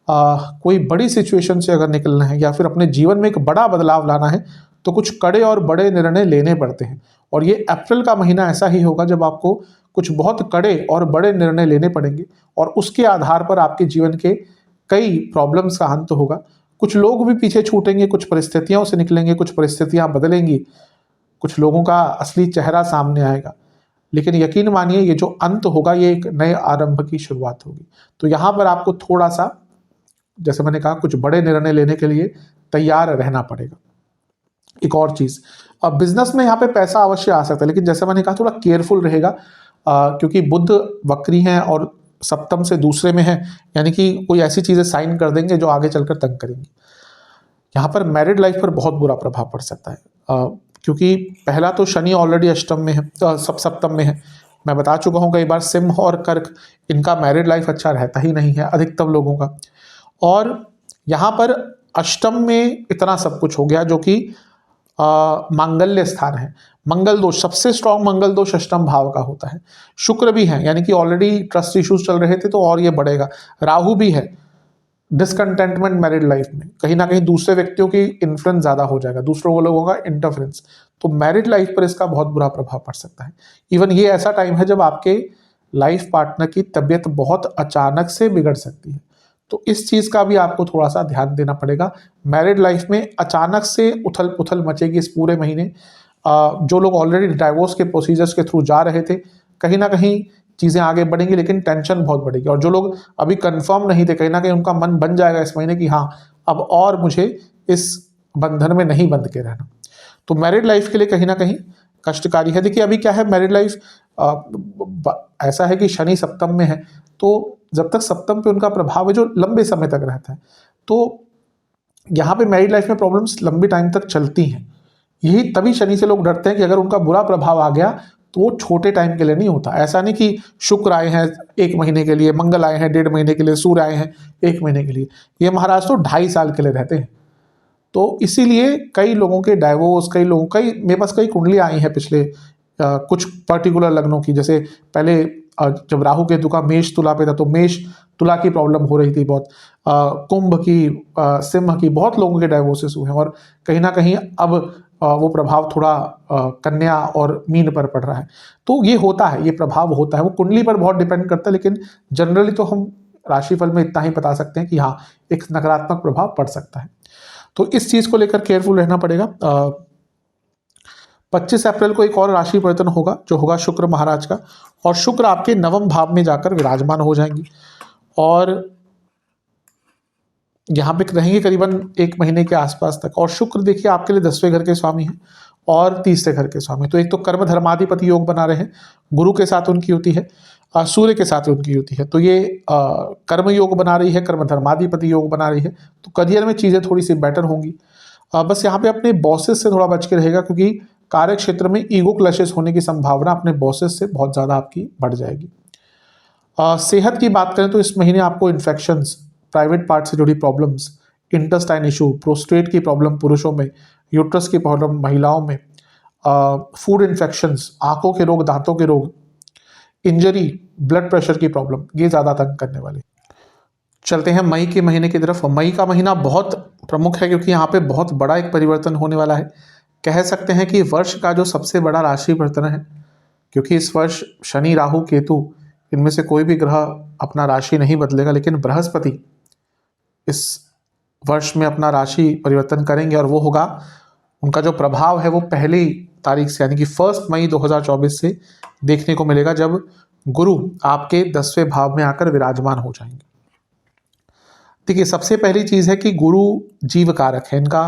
कोई बड़ी सिचुएशन से अगर निकलना है या फिर अपने जीवन में एक बड़ा बदलाव लाना है तो कुछ कड़े और बड़े निर्णय लेने पड़ते हैं। और ये अप्रैल का महीना ऐसा ही होगा जब आपको कुछ बहुत कड़े और बड़े निर्णय लेने पड़ेंगे, और उसके आधार पर आपके जीवन के कई प्रॉब्लम्स का अंत होगा। कुछ लोग भी पीछे छूटेंगे, कुछ परिस्थितियों से निकलेंगे, कुछ परिस्थितियां बदलेंगी, कुछ लोगों का असली चेहरा सामने आएगा। लेकिन यकीन मानिए ये जो अंत होगा ये एक नए आरंभ की शुरुआत होगी। तो यहाँ पर आपको थोड़ा सा, जैसे मैंने कहा, कुछ बड़े निर्णय लेने के लिए तैयार रहना पड़ेगा। एक और चीज़, अब बिजनेस में यहाँ पे पैसा अवश्य आ सकता है, लेकिन जैसे मैंने कहा थोड़ा केयरफुल रहेगा, क्योंकि बुध वक्री हैं और सप्तम से दूसरे में है, यानी कि कोई ऐसी चीज़ें साइन कर देंगे जो आगे चलकर तंग करेंगी। यहाँ पर मैरिड लाइफ पर बहुत बुरा प्रभाव पड़ सकता है। क्योंकि पहला तो शनि ऑलरेडी अष्टम में है, सप्तम में है। मैं बता चुका हूँ कई बार, सिंह और कर्क इनका मैरिड लाइफ अच्छा रहता ही नहीं है अधिकतम लोगों का। और यहाँ पर अष्टम में इतना सब कुछ हो गया जो कि मांगल्य स्थान है। मंगल दोष, सबसे स्ट्रांग मंगल दोष अष्टम भाव का होता है। शुक्र भी है, यानी कि ऑलरेडी ट्रस्ट इश्यूज चल रहे थे तो और ये बढ़ेगा। राहु भी है, डिसकंटेंटमेंट मैरिड लाइफ में, कहीं ना कहीं दूसरे व्यक्तियों की इन्फ्लुएंस ज़्यादा हो जाएगा, दूसरों लोगों का इंटरफेरेंस, तो मैरिड लाइफ पर इसका बहुत बुरा प्रभाव पड़ सकता है। इवन ये ऐसा टाइम है जब आपके लाइफ पार्टनर की तबीयत बहुत अचानक से बिगड़ सकती है, तो इस चीज़ का भी आपको थोड़ा सा ध्यान देना पड़ेगा। मैरिड लाइफ में अचानक से उथल पुथल मचेगी इस पूरे महीने। जो लोग ऑलरेडी डाइवोर्स के प्रोसीजर्स के थ्रू जा रहे थे, कहीं ना कहीं चीज़ें आगे बढ़ेंगी, लेकिन टेंशन बहुत बढ़ेगी। और जो लोग अभी कंफर्म नहीं थे, कहीं ना कहीं उनका मन बन जाएगा इस महीने कि हाँ, अब और मुझे इस बंधन में नहीं बंध के रहना। तो मैरिड लाइफ के लिए कहीं ना कहीं कष्टकारी है। देखिए अभी क्या है, मैरिड लाइफ ऐसा है कि शनि सप्तम में है, तो जब तक सप्तम पे उनका प्रभाव है जो लंबे समय तक रहता है, तो यहाँ पे मैरिड लाइफ में प्रॉब्लम्स लंबे टाइम तक चलती हैं। यही तभी शनि से लोग डरते हैं कि अगर उनका बुरा प्रभाव आ गया तो वो छोटे टाइम के लिए नहीं होता। ऐसा नहीं कि शुक्र आए हैं 1 महीने के लिए, मंगल आए हैं 1.5 महीने के लिए, सूर्य आए हैं 1 महीने के लिए, ये महाराज तो 2.5 साल के लिए रहते हैं। तो इसीलिए कई लोगों के डाइवोर्स, मेरे पास कई कुंडलियाँ आई हैं पिछले कुछ पर्टिकुलर लग्नों की। जैसे पहले जब राहु केतु का मेष तुला पे था, तो मेष तुला की प्रॉब्लम हो रही थी बहुत, कुंभ की, सिंह की, बहुत लोगों के डाइवोर्सेस हुए हैं। और कहीं ना कहीं अब वो प्रभाव थोड़ा कन्या और मीन पर पड़ रहा है। तो ये होता है, ये प्रभाव होता है, वो कुंडली पर बहुत डिपेंड करता है, लेकिन जनरली तो हम राशिफल में इतना ही बता सकते हैं कि हाँ, एक नकारात्मक प्रभाव पड़ सकता है। तो इस चीज़ को लेकर केयरफुल रहना पड़ेगा। 25 अप्रैल को एक और राशि परिवर्तन होगा, जो होगा शुक्र महाराज का, और शुक्र आपके नवम भाव में जाकर विराजमान हो जाएंगे और यहाँ पे रहेंगे करीबन 1 महीने के आसपास तक। और शुक्र देखिए आपके लिए 10वें घर के स्वामी हैं और 30वें घर के स्वामी। तो एक तो कर्म धर्माधिपति योग बना रहे हैं, गुरु के साथ उनकी होती है, सूर्य के साथ उनकी होती है, तो ये कर्म योग बना रही है, कर्म धर्माधिपति योग बना रही है। तो करियर में चीज़ें थोड़ी सी बेटर होंगी। बस यहाँ पे अपने बॉसेस से थोड़ा बच के रहेगा, क्योंकि कार्य क्षेत्र में ईगो क्लैशेस होने की संभावना अपने बॉसेस से बहुत ज़्यादा आपकी बढ़ जाएगी। सेहत की बात करें तो इस महीने आपको इन्फेक्शंस, प्राइवेट पार्ट से जुड़ी प्रॉब्लम्स, इंटेस्टाइन इशू, प्रोस्टेट की प्रॉब्लम पुरुषों में, यूट्रस की प्रॉब्लम महिलाओं में, फूड इन्फेक्शंस, आंखों के रोग, दांतों के रोग, इंजरी, ब्लड प्रेशर की प्रॉब्लम, ये ज़्यादा तंग करने वाली। चलते हैं मई के महीने की तरफ। मई का महीना बहुत प्रमुख है, क्योंकि यहाँ पे बहुत बड़ा एक परिवर्तन होने वाला है। कह सकते हैं कि वर्ष का जो सबसे बड़ा राशि परिवर्तन है, क्योंकि इस वर्ष शनि, राहु, केतु, इनमें से कोई भी ग्रह अपना राशि नहीं बदलेगा, लेकिन बृहस्पति इस वर्ष में अपना राशि परिवर्तन करेंगे, और वो होगा, उनका जो प्रभाव है वो 1 तारीख से, यानी कि 1 मई 2024 से देखने को मिलेगा, जब गुरु आपके 10वें भाव में आकर विराजमान हो जाएंगे। देखिए सबसे पहली चीज़ है कि गुरु जीव कारक है, इनका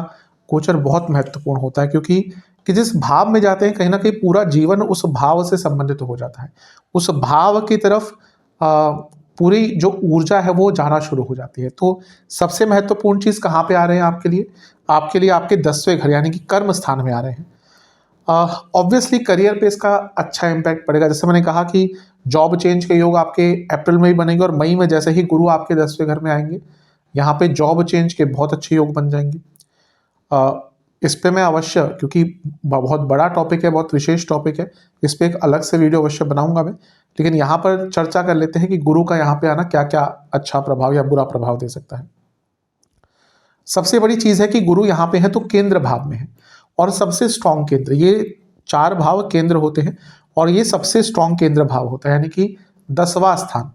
गोचर बहुत महत्वपूर्ण होता है, क्योंकि जिस भाव में जाते हैं कहीं ना कहीं पूरा जीवन उस भाव से संबंधित हो जाता है। उस भाव की तरफ पूरी जो ऊर्जा है वो जाना शुरू हो जाती है। तो सबसे महत्वपूर्ण चीज़ कहाँ पे आ रहे हैं आपके लिए? आपके लिए आपके 10वें घर, यानी कि कर्म स्थान में आ रहे हैं। ऑब्वियसली करियर पे इसका अच्छा इम्पैक्ट पड़ेगा। जैसे मैंने कहा कि जॉब चेंज के योग आपके अप्रैल में ही बनेंगे, और मई में जैसे ही गुरु आपके 10वें घर में आएंगे, यहाँ पे जॉब चेंज के बहुत अच्छे योग बन जाएंगे। इस पे मैं अवश्य, क्योंकि बहुत बड़ा टॉपिक है, बहुत विशेष टॉपिक है, इस पे एक अलग से वीडियो अवश्य बनाऊंगा मैं, लेकिन यहाँ पर चर्चा कर लेते हैं कि गुरु का यहाँ पे आना क्या क्या अच्छा प्रभाव या बुरा प्रभाव दे सकता है। सबसे बड़ी चीज़ है कि गुरु यहाँ पे है तो केंद्र भाव में है, और सबसे स्ट्रॉन्ग केंद्र, ये 4 भाव केंद्र होते हैं और ये सबसे स्ट्रॉन्ग केंद्र भाव होता है, यानी कि 10वां स्थान।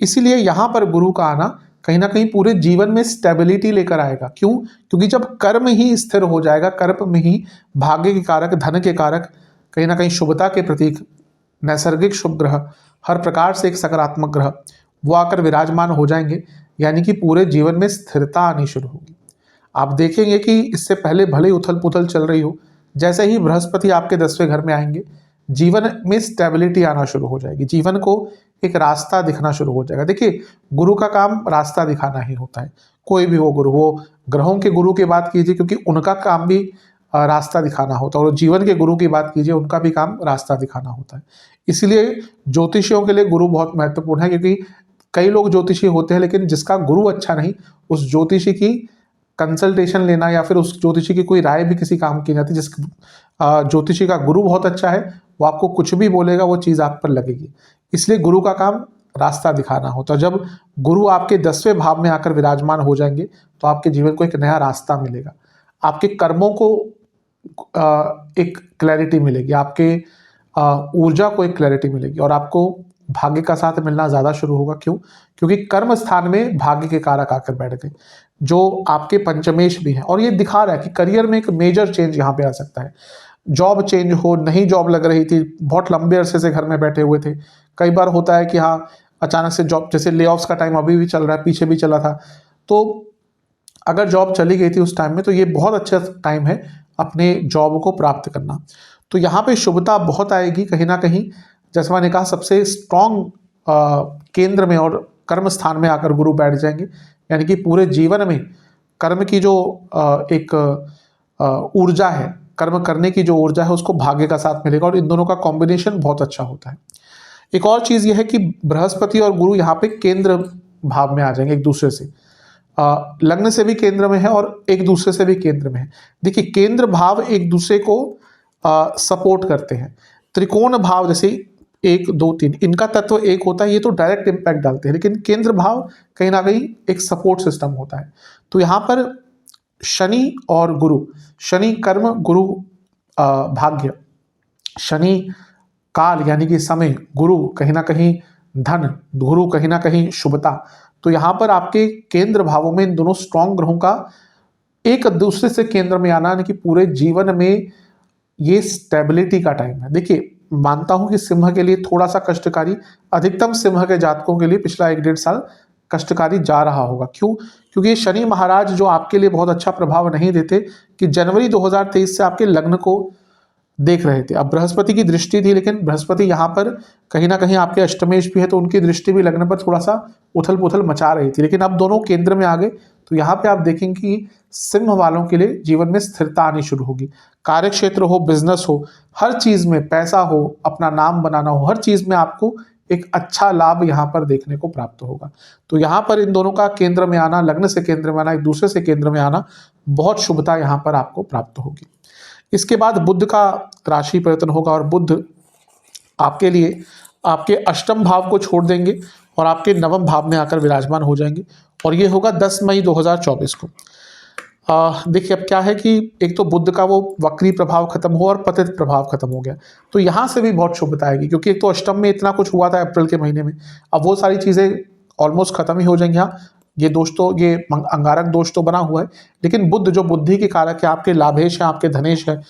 इसीलिए यहाँ पर गुरु का आना कहीं ना कहीं पूरे जीवन में स्टेबिलिटी लेकर आएगा। क्यों? क्योंकि जब कर्म ही स्थिर हो जाएगा, कर्म में ही भाग्य के कारक, धन के कारक, कहीं ना कहीं शुभता के प्रतीक, नैसर्गिक शुभ ग्रह, हर प्रकार से एक सकारात्मक ग्रह, वो आकर विराजमान हो जाएंगे, यानी कि पूरे जीवन में स्थिरता आनी शुरू होगी। आप देखेंगे कि इससे पहले भले ही उथल पुथल चल रही हो, जैसे ही बृहस्पति आपके 10वें घर में आएंगे, जीवन में स्टेबिलिटी आना शुरू हो जाएगी, जीवन को एक रास्ता दिखना शुरू हो जाएगा। देखिए गुरु का काम रास्ता दिखाना ही होता है, कोई भी हो गुरु, वो ग्रहों के गुरु की बात कीजिए, क्योंकि उनका काम भी रास्ता दिखाना होता है। और जीवन के गुरु की बात कीजिए, उनका भी काम रास्ता दिखाना होता है। इसलिए ज्योतिषियों के लिए गुरु बहुत महत्वपूर्ण है, क्योंकि कई लोग ज्योतिषी होते हैं लेकिन जिसका गुरु अच्छा नहीं, उस ज्योतिषी की कंसल्टेशन लेना या फिर उस ज्योतिषी की कोई राय भी किसी काम की नहीं आती। जिस ज्योतिषी का गुरु बहुत अच्छा है, वो आपको कुछ भी बोलेगा वो चीज़ आप पर लगेगी। इसलिए गुरु का काम रास्ता दिखाना होता है। जब गुरु आपके 10वें भाव में आकर विराजमान हो जाएंगे तो आपके जीवन को एक नया रास्ता मिलेगा, आपके कर्मों को एक क्लैरिटी मिलेगी, आपके ऊर्जा को एक क्लैरिटी मिलेगी, और आपको भाग्य का साथ मिलना ज़्यादा शुरू होगा। क्यों? क्योंकि कर्म स्थान में भाग्य के कारक आकर बैठ गए, जो आपके पंचमेश भी हैं, और ये दिखा रहा है कि करियर में एक मेजर चेंज यहाँ पे आ सकता है। जॉब चेंज हो, नई जॉब लग रही थी, बहुत लंबे अरसे से घर में बैठे हुए थे। कई बार होता है कि हाँ, अचानक से जॉब, जैसे ले ऑफ्स का टाइम अभी भी चल रहा है, पीछे भी चला था, तो अगर जॉब चली गई थी उस टाइम में, तो ये बहुत अच्छा टाइम है अपने जॉब को प्राप्त करना। तो यहाँ पे शुभता बहुत आएगी कहीं ना कहीं। जैसे मैंने कहा, सबसे स्ट्रॉन्ग केंद्र में और कर्म स्थान में आकर गुरु बैठ जाएंगे, यानी कि पूरे जीवन में कर्म की जो एक ऊर्जा है, कर्म करने की जो ऊर्जा है, उसको भाग्य का साथ मिलेगा, और इन दोनों का कॉम्बिनेशन बहुत अच्छा होता है। एक और चीज़ यह है कि बृहस्पति और गुरु यहाँ पे केंद्र भाव में आ जाएंगे एक दूसरे से। लग्न से भी केंद्र में है और एक दूसरे से भी केंद्र में है। देखिए, केंद्र भाव एक दूसरे को सपोर्ट करते हैं। त्रिकोण भाव जैसे 1, 2, 3, इनका तत्व एक होता है, ये तो डायरेक्ट इम्पैक्ट डालते हैं, लेकिन केंद्र भाव कहीं ना कहीं एक सपोर्ट सिस्टम होता है। तो यहाँ पर शनि और गुरु, शनि कर्म, गुरु भाग्य, शनि काल यानी कि समय, गुरु कहीं ना कहीं धन, गुरु कहीं ना कहीं शुभता। तो यहाँ पर आपके केंद्र भावों में इन दोनों स्ट्रॉन्ग ग्रहों का एक दूसरे से केंद्र में आना, यानी कि पूरे जीवन में ये स्टेबिलिटी का टाइम है। देखिए, मानता हूं कि सिंह के लिए थोड़ा सा कष्टकारी, अधिकतम सिंह के जातकों के लिए पिछला 1-1.5 साल कष्टकारी जा रहा होगा। क्यों? क्योंकि ये शनि महाराज जो आपके लिए बहुत अच्छा प्रभाव नहीं देते, कि जनवरी 2023 से आपके लग्न को देख रहे थे। अब बृहस्पति की दृष्टि थी, लेकिन बृहस्पति यहाँ पर कहीं ना कहीं आपके अष्टमेश भी है, तो उनकी दृष्टि भी लग्न पर थोड़ा सा उथल पुथल मचा रही थी, लेकिन अब दोनों केंद्र में आ गए। तो यहाँ पे आप देखेंगे कि सिंह वालों के लिए जीवन में स्थिरता आनी शुरू होगी। कार्य क्षेत्र हो, बिजनेस हो, हर चीज में, पैसा हो, अपना नाम बनाना हो, हर चीज में आपको एक अच्छा लाभ यहाँ पर देखने को प्राप्त होगा। तो यहाँ पर इन दोनों का केंद्र में आना, लग्न से केंद्र में आना, एक दूसरे से केंद्र में आना, बहुत शुभता यहाँ पर आपको प्राप्त होगी। इसके बाद बुध का राशि परिवर्तन होगा, और बुध आपके लिए आपके अष्टम भाव को छोड़ देंगे और आपके नवम भाव में आकर विराजमान हो जाएंगे, और ये होगा 10 मई 2024 को। देखिए, अब क्या है कि एक तो बुध का वो वक्री प्रभाव खत्म हो और पतित प्रभाव खत्म हो गया, तो यहाँ से भी बहुत शुभता आएगी, क्योंकि एक तो अष्टम में इतना कुछ हुआ था अप्रैल के महीने में, अब वो सारी चीज़ें ऑलमोस्ट खत्म ही हो जाएंगी। हाँ, ये दोष तो, ये अंगारक दोष तो बना हुआ है, लेकिन बुध जो बुद्धि के कारक है, आपके लाभेश है, आपके धनेश है,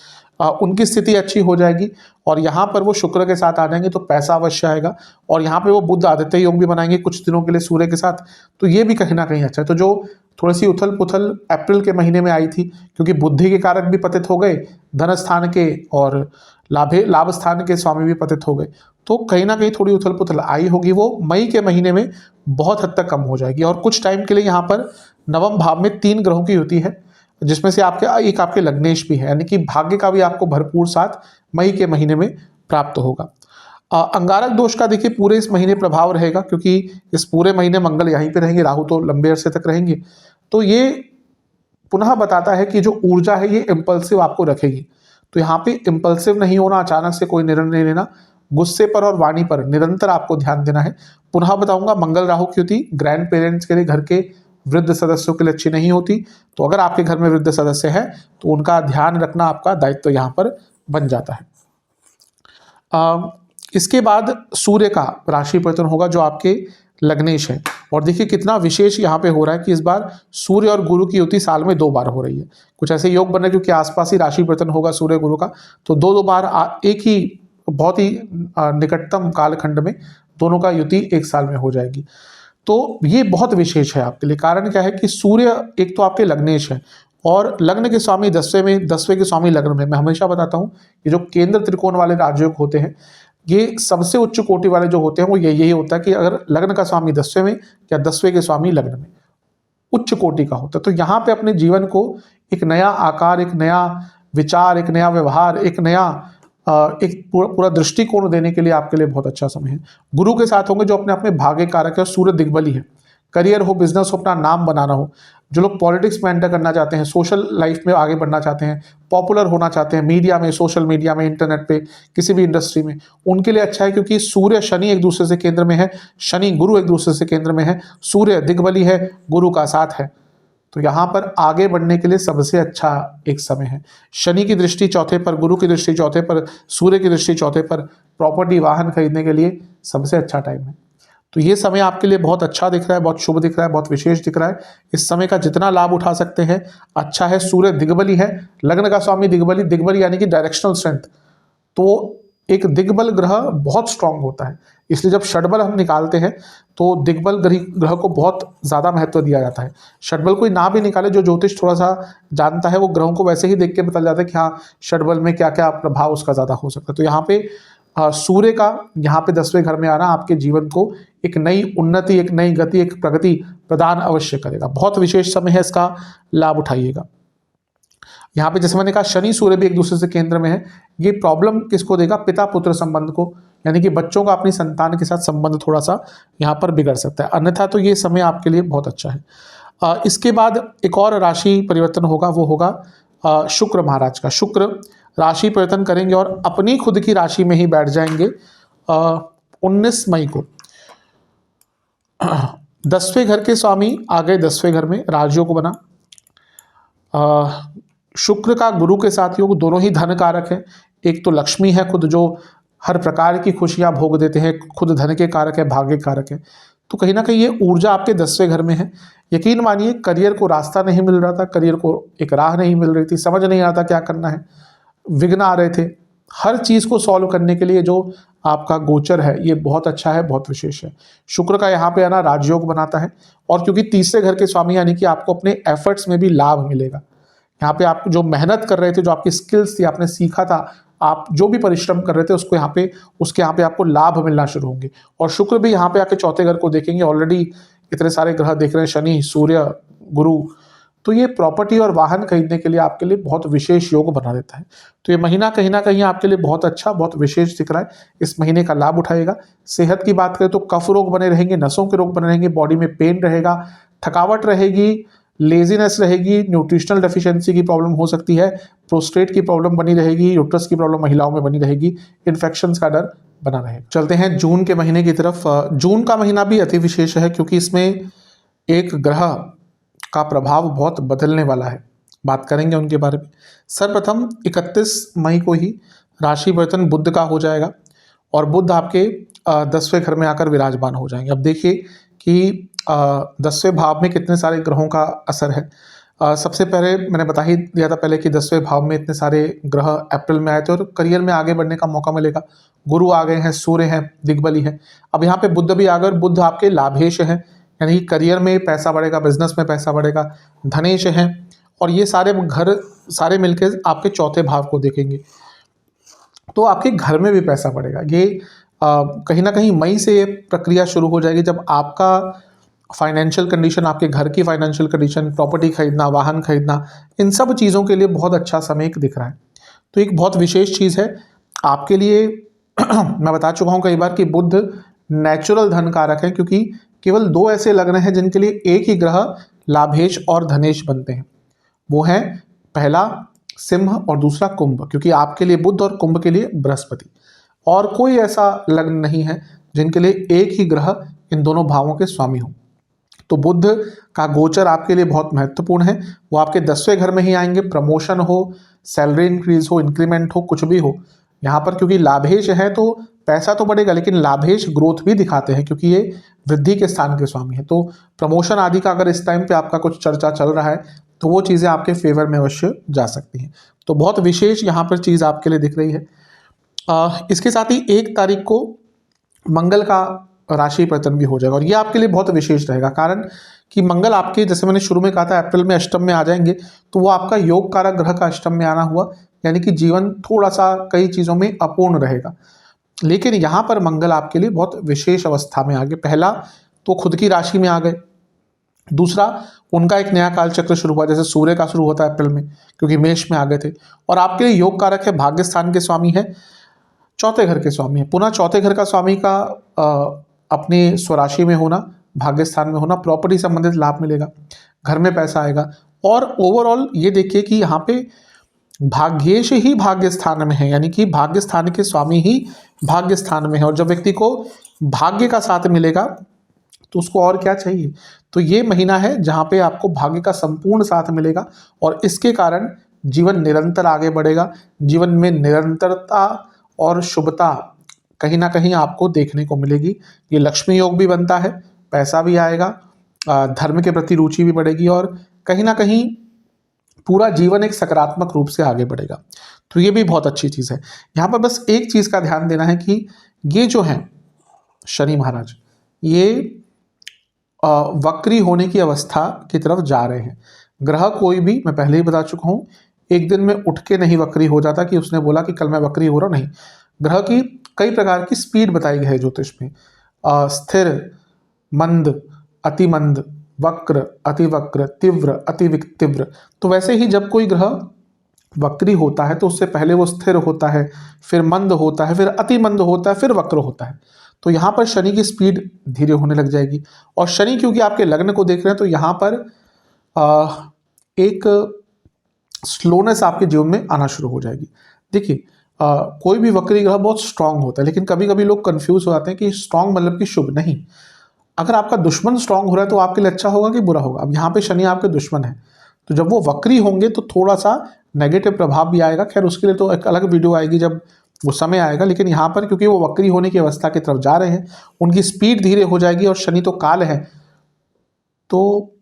उनकी स्थिति अच्छी हो जाएगी, और यहाँ पर वो शुक्र के साथ आ जाएंगे, तो पैसा अवश्य आएगा। और यहाँ पे वो बुध आदित्य योग भी बनाएंगे कुछ दिनों के लिए सूर्य के साथ, तो ये भी कहीं ना कहीं अच्छा है। तो जो थोड़ी सी उथल पुथल अप्रैल के महीने में आई थी, क्योंकि बुद्धि के कारक भी पतित हो गए, धन स्थान के और लाभ स्थान के स्वामी भी पतित हो गए, तो कहीं ना कहीं थोड़ी उथल पुथल आई होगी, वो मई के महीने में बहुत हद तक कम हो जाएगी। और कुछ टाइम के लिए यहाँ पर नवम भाव में 3 ग्रहों की युति है, जिसमें से एक आपके लग्नेश भी है, यानी कि भाग्य का भी आपको भरपूर साथ मई के महीने में प्राप्त होगा। अंगारक दोष का देखिए पूरे इस महीने प्रभाव रहेगा, क्योंकि इस पूरे महीने मंगल यहीं पे रहेंगे, राहु तो लंबे अरसे तक रहेंगे, तो ये पुनः बताता है कि जो ऊर्जा है ये इम्पल्सिव आपको रखेगी। तो यहाँ पे इम्पल्सिव नहीं होना, अचानक से कोई निर्णय नहीं लेना, गुस्से पर और वाणी पर निरंतर आपको ध्यान देना है। पुनः बताऊंगा, मंगल राहु की युति ग्रैंड पेरेंट्स के लिए, घर के वृद्ध सदस्यों के लिए अच्छी नहीं होती, तो अगर आपके घर में वृद्ध सदस्य है तो उनका ध्यान रखना आपका दायित्व यहाँ पर बन जाता है। इसके बाद सूर्य का राशि परिवर्तन होगा, जो आपके लग्नेश है, और देखिए कितना विशेष यहाँ पे हो रहा है कि इस बार सूर्य और गुरु की युति साल में 2 बार हो रही है। कुछ ऐसे योग बन रहे हैं, क्योंकि आसपास ही राशि परिवर्तन होगा सूर्य गुरु का, तो 2 बार एक ही बहुत ही निकटतम कालखंड में दोनों का युति एक साल में हो जाएगी। तो ये बहुत विशेष है आपके लिए। कारण क्या है कि सूर्य एक तो आपके लग्नेश है, और लग्न के स्वामी 10वें के स्वामी लग्न में। मैं हमेशा बताता हूँ कि जो केंद्र त्रिकोण वाले राजयोग होते हैं, ये सबसे उच्च कोटि वाले जो होते हैं, वो यही होता है कि अगर लग्न का स्वामी 10वें में या 10वें के स्वामी लग्न में, उच्च कोटि का होता है। तो यहाँ पे अपने जीवन को एक नया आकार, एक नया विचार, एक नया व्यवहार, एक नया एक पूरा दृष्टिकोण देने के लिए आपके लिए बहुत अच्छा समय है। गुरु के साथ होंगे जो अपने आप में भाग्य कारक है और सूर्य दिग्बली है। करियर हो, बिजनेस हो, अपना नाम बनाना हो, जो लोग पॉलिटिक्स में एंटर करना चाहते हैं, सोशल लाइफ में आगे बढ़ना चाहते हैं, पॉपुलर होना चाहते हैं, मीडिया में, सोशल मीडिया में, इंटरनेट पे, किसी भी इंडस्ट्री में, उनके लिए अच्छा है क्योंकि सूर्य शनि एक दूसरे से केंद्र में है, शनि गुरु एक दूसरे से केंद्र में है, सूर्य दिग्बली है, गुरु का साथ है। तो यहाँ पर आगे बढ़ने के लिए सबसे अच्छा एक समय है। शनि की दृष्टि चौथे पर, गुरु की दृष्टि चौथे पर, सूर्य की दृष्टि चौथे पर, प्रॉपर्टी वाहन खरीदने के लिए सबसे अच्छा टाइम है। तो ये समय आपके लिए बहुत अच्छा दिख रहा है, बहुत शुभ दिख रहा है, बहुत विशेष दिख रहा है। इस समय का जितना लाभ उठा सकते हैं अच्छा है। सूर्य दिग्बली है, लग्न का स्वामी दिग्बली, दिग्बली यानी कि डायरेक्शनल स्ट्रेंथ। तो एक दिग्बल ग्रह बहुत स्ट्रांग होता है, इसलिए जब षडबल हम निकालते हैं तो दिग्बल ग्रह को बहुत ज़्यादा महत्व दिया जाता है। षडबल कोई ना भी निकाले, जो ज्योतिष थोड़ा सा जानता है वो ग्रहों को वैसे ही देख के बता जाता है कि हाँ षडबल में क्या क्या प्रभाव उसका ज़्यादा हो सकता है। तो यहाँ पे सूर्य का यहाँ पे 10वें घर में आना आपके जीवन को एक नई उन्नति, एक नई गति, एक प्रगति प्रदान अवश्य करेगा। बहुत विशेष समय है, इसका लाभ उठाइएगा। यहाँ पे जैसे मैंने कहा शनि सूर्य भी एक दूसरे से केंद्र में है, ये प्रॉब्लम किसको देगा? पिता पुत्र संबंध को, यानी कि बच्चों का अपनी संतान के साथ संबंध थोड़ा सा यहाँ पर बिगड़ सकता है, अन्यथा तो ये समय आपके लिए बहुत अच्छा है। इसके बाद एक और राशि परिवर्तन होगा, वो होगा शुक्र महाराज का। शुक्र राशि परिवर्तन करेंगे और अपनी खुद की राशि में ही बैठ जाएंगे 19 मई को। 10वें घर के स्वामी आ गए 10वें घर में, राजयोग बना। शुक्र का गुरु के साथ योग, दोनों ही धन कारक है। एक तो लक्ष्मी है खुद, जो हर प्रकार की खुशियां भोग देते हैं, खुद धन के कारक है, भाग्य कारक है। तो कहीं ना कहीं ये ऊर्जा आपके 10वें घर में है। यकीन मानिए करियर को रास्ता नहीं मिल रहा था, करियर को एक राह नहीं मिल रही थी, समझ नहीं आता क्या करना है, विघ्न आ रहे थे। हर चीज़ को सॉल्व करने के लिए जो आपका गोचर है ये बहुत अच्छा है, बहुत विशेष है। शुक्र का यहाँ पे आना राजयोग बनाता है, और क्योंकि तीसरे घर के स्वामी यानी कि आपको अपने एफर्ट्स में भी लाभ मिलेगा। यहाँ पे आप जो मेहनत कर रहे थे, जो आपकी स्किल्स थी, आपने सीखा था, आप जो भी परिश्रम कर रहे थे उसके यहाँ पे आपको लाभ मिलना शुरू होंगे। और शुक्र भी यहाँ पे आके चौथे घर को देखेंगे। ऑलरेडी इतने सारे ग्रह देख रहे हैं, शनि, सूर्य, गुरु, तो ये प्रॉपर्टी और वाहन खरीदने के लिए आपके लिए बहुत विशेष योग बना देता है। तो ये महीना कहीं ना कहीं आपके लिए बहुत अच्छा, बहुत विशेष दिख रहा है। इस महीने का लाभ उठाइएगा। सेहत की बात करें तो कफ रोग बने रहेंगे, नसों के रोग बने रहेंगे, बॉडी में पेन रहेगा, थकावट रहेगी, लेजीनेस रहेगी, न्यूट्रिशनल डेफिशिएंसी की प्रॉब्लम हो सकती है, प्रोस्टेट की प्रॉब्लम बनी रहेगी, यूट्रस की प्रॉब्लम महिलाओं में बनी रहेगी, इन्फेक्शंस का डर बना रहेगा। चलते हैं जून के महीने की तरफ। जून का महीना भी अति विशेष है क्योंकि इसमें एक ग्रह का प्रभाव बहुत बदलने वाला है, बात करेंगे उनके बारे में। सर्वप्रथम 31 मई को ही राशि परिवर्तन बुध का हो जाएगा और बुध आपके 10वें घर में आकर विराजमान हो जाएंगे। अब देखिए कि 10वें भाव में कितने सारे ग्रहों का असर है। सबसे पहले मैंने बता ही दिया था पहले कि 10वें भाव में इतने सारे ग्रह अप्रैल में आए थे और करियर में आगे बढ़ने का मौका मिलेगा। गुरु आ गए हैं, सूर्य हैं, दिग्बली है। अब यहाँ पे बुध भी आ गए, बुध आपके लाभेश हैं, यानी करियर में पैसा बढ़ेगा, बिजनेस में पैसा बढ़ेगा, धनेश हैं, और ये सारे घर सारे मिलकर आपके चौथे भाव को देखेंगे तो आपके घर में भी पैसा बढ़ेगा। ये कहीं ना कहीं मई से ये प्रक्रिया शुरू हो जाएगी जब आपका फाइनेंशियल कंडीशन, आपके घर की फाइनेंशियल कंडीशन, प्रॉपर्टी खरीदना, वाहन खरीदना, इन सब चीज़ों के लिए बहुत अच्छा समय दिख रहा है। तो एक बहुत विशेष चीज़ है आपके लिए। मैं बता चुका हूँ कई बार कि बुध नेचुरल धन कारक है, क्योंकि केवल 2 ऐसे लग्न हैं जिनके लिए एक ही ग्रह लाभेश और धनेश बनते हैं। वो है पहला सिंह और दूसरा कुंभ, क्योंकि आपके लिए बुध और कुंभ के लिए बृहस्पति। और कोई ऐसा लग्न नहीं है जिनके लिए एक ही ग्रह इन दोनों भावों के स्वामी हो। तो बुध का गोचर आपके लिए बहुत महत्वपूर्ण है। वो आपके 10वें घर में ही आएंगे। प्रमोशन हो, सैलरी इंक्रीज हो, इंक्रीमेंट हो, कुछ भी हो, यहाँ पर क्योंकि लाभेश है तो पैसा तो बढ़ेगा, लेकिन लाभेश ग्रोथ भी दिखाते हैं क्योंकि ये वृद्धि के स्थान के स्वामी है। तो प्रमोशन आदि का अगर इस टाइम पे आपका कुछ चर्चा चल रहा है तो वो चीज़ें आपके फेवर में अवश्य जा सकती हैं। तो बहुत विशेष यहाँ पर चीज़ आपके लिए दिख रही है। इसके साथ ही 1 तारीख को मंगल का राशि परिवर्तन भी हो जाएगा और ये आपके लिए बहुत विशेष रहेगा, कारण कि मंगल आपके, जैसे मैंने शुरू में कहा था, अप्रैल में अष्टम में आ जाएंगे। तो वो आपका योग कारक ग्रह का अष्टम में आना हुआ, यानी कि जीवन थोड़ा सा कई चीज़ों में अपूर्ण रहेगा। लेकिन यहाँ पर मंगल आपके लिए बहुत विशेष अवस्था में आ गए। पहला तो खुद की राशि में आ गए, दूसरा उनका एक नया काल चक्र शुरू हुआ, जैसे सूर्य का शुरू होता है अप्रैल में, क्योंकि मेष में आ गए थे। और आपके लिए योग कारक है, भाग्य स्थान के स्वामी है, चौथे घर के स्वामी है। पुनः चौथे घर का स्वामी का अपनी स्वराशि में होना, भाग्य स्थान में होना, प्रॉपर्टी संबंधित लाभ मिलेगा, घर में पैसा आएगा। और ओवरऑल ये देखिए कि यहाँ पे भाग्येश ही भाग्य स्थान में है, यानी कि भाग्य स्थान के स्वामी ही भाग्य स्थान में है। और जब व्यक्ति को भाग्य का साथ मिलेगा तो उसको और क्या चाहिए। तो ये महीना है जहाँ पे आपको भाग्य का संपूर्ण साथ मिलेगा और इसके कारण जीवन निरंतर आगे बढ़ेगा। जीवन में निरंतरता और शुभता कहीं ना कहीं आपको देखने को मिलेगी। ये लक्ष्मी योग भी बनता है, पैसा भी आएगा, धर्म के प्रति रुचि भी बढ़ेगी और कहीं ना कहीं पूरा जीवन एक सकारात्मक रूप से आगे बढ़ेगा। तो ये भी बहुत अच्छी चीज़ है। यहाँ पर बस एक चीज़ का ध्यान देना है कि ये जो हैं शनि महाराज, ये वक्री होने की अवस्था की तरफ जा रहे हैं। ग्रह कोई भी, मैं पहले ही बता चुका हूँ, एक दिन में उठ के नहीं वक्री हो जाता कि उसने बोला कि कल मैं वक्री हो रहा हूँ, नहीं। ग्रह की कई प्रकार की स्पीड बताई गई है ज्योतिष में, स्थिर, मंद, अति मंद, वक्र, अति वक्र, तीव्र, अति तीव्र। तो वैसे ही जब कोई ग्रह वक्री होता है तो उससे पहले वो स्थिर होता है, फिर मंद होता है, फिर अति मंद होता है, फिर वक्र होता है। तो यहाँ पर शनि की स्पीड धीरे होने लग जाएगी। और शनि क्योंकि आपके लग्न को देख रहे हैं तो यहाँ पर एक स्लोनेस आपके जीवन में आना शुरू हो जाएगी। देखिए कोई भी वक्री ग्रह बहुत स्ट्रांग होता है, लेकिन कभी कभी लोग कंफ्यूज हो जाते हैं कि स्ट्रांग मतलब कि शुभ नहीं। अगर आपका दुश्मन स्ट्रांग हो रहा है तो आपके लिए अच्छा होगा कि बुरा होगा। अब यहाँ पे शनि आपके दुश्मन है, तो जब वो वक्री होंगे तो थोड़ा सा नेगेटिव प्रभाव भी आएगा। खैर उसके लिए तो एक अलग वीडियो आएगी जब वो समय आएगा। लेकिन यहाँ पर क्योंकि वो वक्री होने की अवस्था की तरफ जा रहे हैं, उनकी स्पीड धीरे हो जाएगी और शनि तो काल है, तो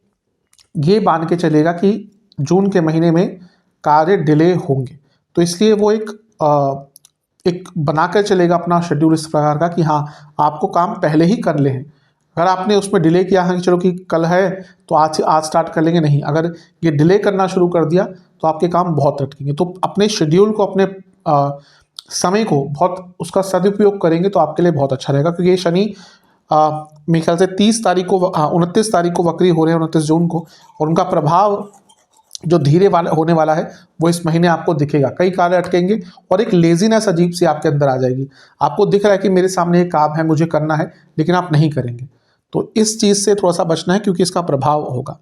ये मान के चलेगा कि जून के महीने में कार्य डिले होंगे। तो इसलिए वो एक बनाकर चलेगा अपना शेड्यूल इस प्रकार का कि हाँ आपको काम पहले ही कर ले हैं। अगर आपने उसमें डिले किया है कि चलो कि कल है तो आज स्टार्ट कर लेंगे, नहीं, अगर ये डिले करना शुरू कर दिया तो आपके काम बहुत अटकेंगे। तो अपने शेड्यूल को, अपने समय को बहुत उसका सदुपयोग करेंगे तो आपके लिए बहुत अच्छा रहेगा। क्योंकि ये शनि मेरे ख्याल से 29 तारीख को वक्री हो रहे हैं, 29 जून को, और उनका प्रभाव जो धीरे होने वाला है वो इस महीने आपको दिखेगा। कई कार्य अटकेंगे और एक लेजीनेस अजीब सी आपके अंदर आ जाएगी। आपको दिख रहा है कि मेरे सामने एक काम है, मुझे करना है, लेकिन आप नहीं करेंगे। तो इस चीज़ से थोड़ा सा बचना है क्योंकि इसका प्रभाव होगा।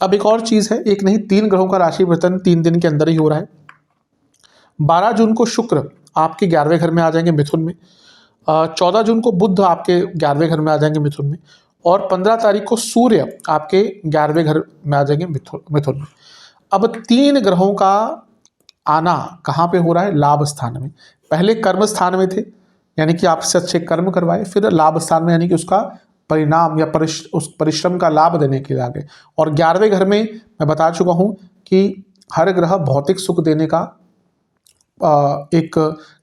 अब एक और चीज़ है, एक नहीं 3 ग्रहों का राशि परिवर्तन 3 दिन के अंदर ही हो रहा है। 12 जून को शुक्र आपके 11वें घर में आ जाएंगे मिथुन में, 14 जून को बुध आपके 11वें घर में आ जाएंगे मिथुन में, और 15 तारीख को सूर्य आपके 11वें घर में आ जाएंगे मिथुन में। अब 3 ग्रहों का आना कहाँ पे हो रहा है? लाभ स्थान में। पहले कर्म स्थान में थे, यानी कि आपसे अच्छे कर्म करवाए, फिर लाभ स्थान में यानी कि उसका परिणाम या उस परिश्रम का लाभ देने के लिए आ गए। और 11वें घर में मैं बता चुका हूँ कि हर ग्रह भौतिक सुख देने का एक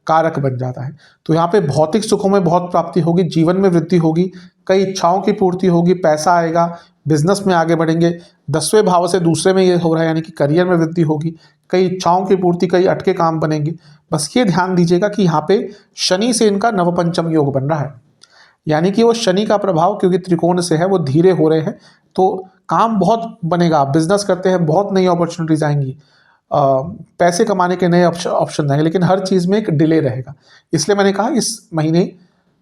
कारक बन जाता है। तो यहाँ पे भौतिक सुखों में बहुत प्राप्ति होगी, जीवन में वृद्धि होगी, कई इच्छाओं की पूर्ति होगी, पैसा आएगा, बिजनेस में आगे बढ़ेंगे। 10वें भाव से दूसरे में ये हो रहा है, यानी कि करियर में वृद्धि होगी, कई इच्छाओं की पूर्ति, कई अटके काम बनेंगे। बस ये ध्यान दीजिएगा कि यहाँ पे शनि से इनका नवपंचम योग बन रहा है, यानी कि वो शनि का प्रभाव क्योंकि त्रिकोण से है, वो धीरे हो रहे हैं, तो काम बहुत बनेगा। बिजनेस करते हैं, बहुत नई अपॉर्चुनिटीज आएंगी, पैसे कमाने के नए ऑप्शन आएंगे, लेकिन हर चीज़ में एक डिले रहेगा। इसलिए मैंने कहा इस महीने,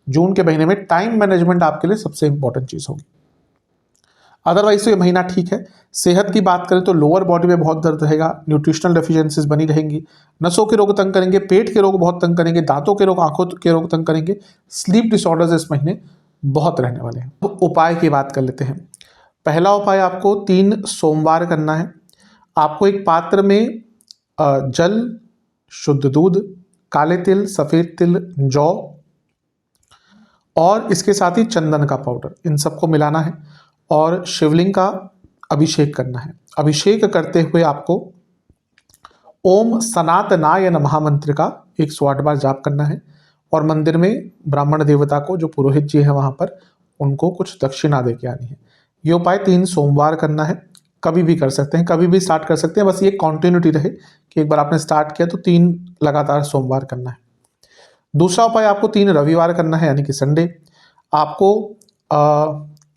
जून के महीने में टाइम मैनेजमेंट आपके लिए सबसे इंपॉर्टेंट चीज़ होगी। अदरवाइज तो ये महीना ठीक है। सेहत की बात करें तो लोअर बॉडी में बहुत दर्द रहेगा, न्यूट्रिशनल डेफिशिएंसीज बनी रहेंगी, नसों के रोग तंग करेंगे, पेट के रोग बहुत तंग करेंगे, दांतों के रोग, आंखों के रोग तंग करेंगे, स्लीप डिसऑर्डर्स इस महीने बहुत रहने वाले हैं। तो उपाय की बात कर लेते हैं। पहला उपाय आपको 3 सोमवार करना है। आपको एक पात्र में जल, शुद्ध दूध, काले तिल, सफ़ेद तिल, जौ और इसके साथ ही चंदन का पाउडर, इन सबको मिलाना है और शिवलिंग का अभिषेक करना है। अभिषेक करते हुए आपको ओम सनातनाय नमः मंत्र का 108 बार जाप करना है और मंदिर में ब्राह्मण देवता को, जो पुरोहित जी है वहाँ पर, उनको कुछ दक्षिणा दे के आनी है। ये उपाय 3 सोमवार करना है। कभी भी कर सकते हैं, कभी भी स्टार्ट कर सकते हैं, बस ये कंटिन्यूटी रहे कि एक बार आपने स्टार्ट किया तो 3 लगातार सोमवार करना है। दूसरा उपाय आपको 3 रविवार करना है, यानी कि संडे। आपको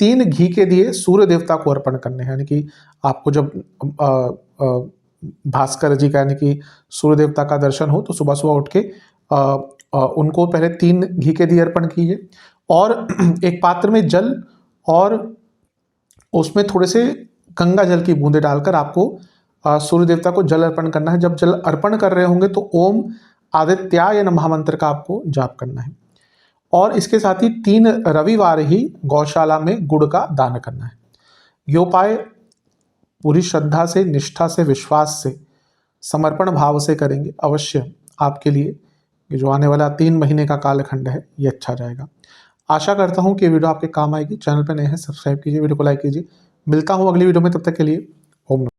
3 घी के दिए सूर्य देवता को अर्पण करने हैं। यानी कि आपको जब भास्कर जी का यानी कि सूर्य देवता का दर्शन हो तो सुबह सुबह उठ के उनको पहले 3 घी के दिए अर्पण कीजिए और एक पात्र में जल और उसमें थोड़े से गंगा जल की बूंदे डालकर आपको सूर्य देवता को जल अर्पण करना है। जब जल अर्पण कर रहे होंगे तो ओम आदित्याय नमः मंत्र का आपको जाप करना है और इसके साथ ही 3 रविवार ही गौशाला में गुड़ का दान करना है। ये उपाय पूरी श्रद्धा से, निष्ठा से, विश्वास से, समर्पण भाव से करेंगे, अवश्य आपके लिए ये जो आने वाला 3 महीने का कालखंड है ये अच्छा जाएगा। आशा करता हूँ कि वीडियो आपके काम आएगी। चैनल पर नए हैं सब्सक्राइब कीजिए, वीडियो को लाइक कीजिए। मिलता हूँ अगली वीडियो में, तब तक के लिए ओम नमः।